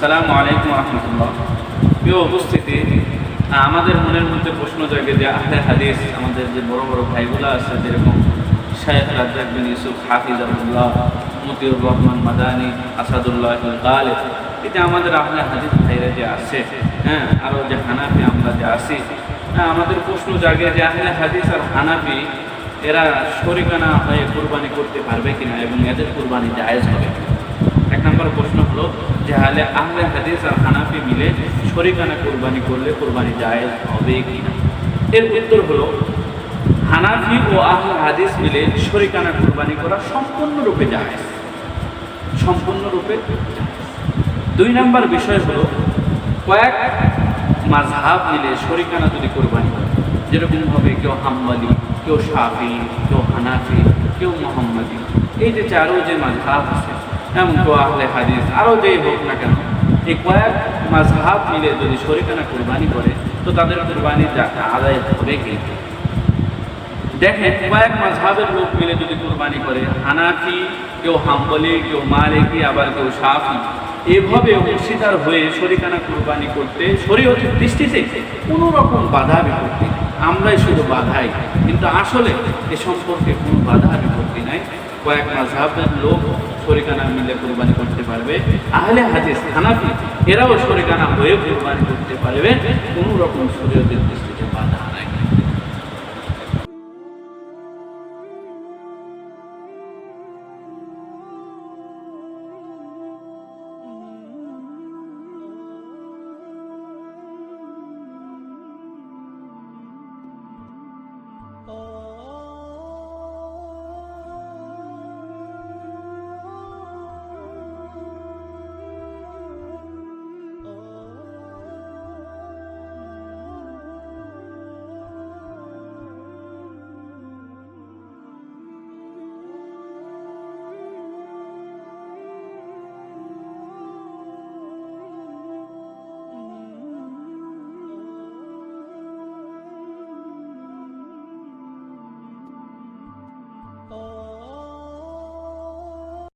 আসসালামু আলাইকুম রাহমাতুল্লাহ। প্রিয় উপস্থিতি, আমাদের মনের মধ্যে প্রশ্ন জাগে যে আহলে হাদিস আমাদের যে বড় বড় ভাইগুলো আছে, যেরকম শাইখ রাজ্জাক বিন ইউসুফ হাফিজাহুল্লাহ, মতিউর রহমান মাদানী, আসাদুল্লাহ গালিব, এটা আমাদের আহলে হাদিস ভাইরা যে আছে, আরও যে হানাফি আমরা যে আছি, আমাদের প্রশ্ন জাগে যে আহলে হাদিস আর হানাফি এরা শরিকানা হয়ে কুরবানি করতে পারবে কিনা এবং এদের কুরবানি জায়েজ হবে কিনা। এক নম্বর প্রশ্ন হলো যে আহলে হাদিস আর হানাফি মিলে শরিকানা কুরবানি করলে কুরবানি জায়েজ হবে কিনা। এর উত্তর হলো হানাফি ও আহলে হাদিস মিলে শরিকানা কুরবানি করা সম্পূর্ণরূপে জায়েজ, সম্পূর্ণরূপে। দুই নম্বর বিষয় হলো কয়েক মাযহাব মিলে শরিকানা যদি কুরবানি করে, যেরকমভাবে কেউ হাম্বলি, কেউ শাফি, কেউ হানাফি, কেউ মুহাম্মদি, এই যে চারও যে মাযহাব আছে, এমন কেউ আহলে হাদিস, আরও যেই হোক না কেন, এই কয়েক মাযহাব মিলে যদি শরিকানা কুরবানি করে তো তাদের কুরবানি আদায় হবে কি? দেখেন, কয়েক মাযহাবের লোক মিলে যদি কুরবানি করে, হানাফি, কেউ হাম্বলি, কেউ মালিকি, আবার কেউ শাফি, এভাবে অংশীদার হয়ে শরিকানা কুরবানি করতে শরীয়তের দৃষ্টিতে কোনো রকম বাধা বিপত্তি নেই। আমরাই শুধু বাধাই, কিন্তু আসলে এ সম্পর্কে কোনো বাধা বিপত্তি নাই। কয়েক মাযহাবের লোক শরিকানা মিলে কুরবানি করতে পারবে, আহলে হাদিস হানাফি এরাও শরিকানা হয়ে কুরবানি করতে পারবে, কোনো রকম শরীয়তের দৃষ্টিতে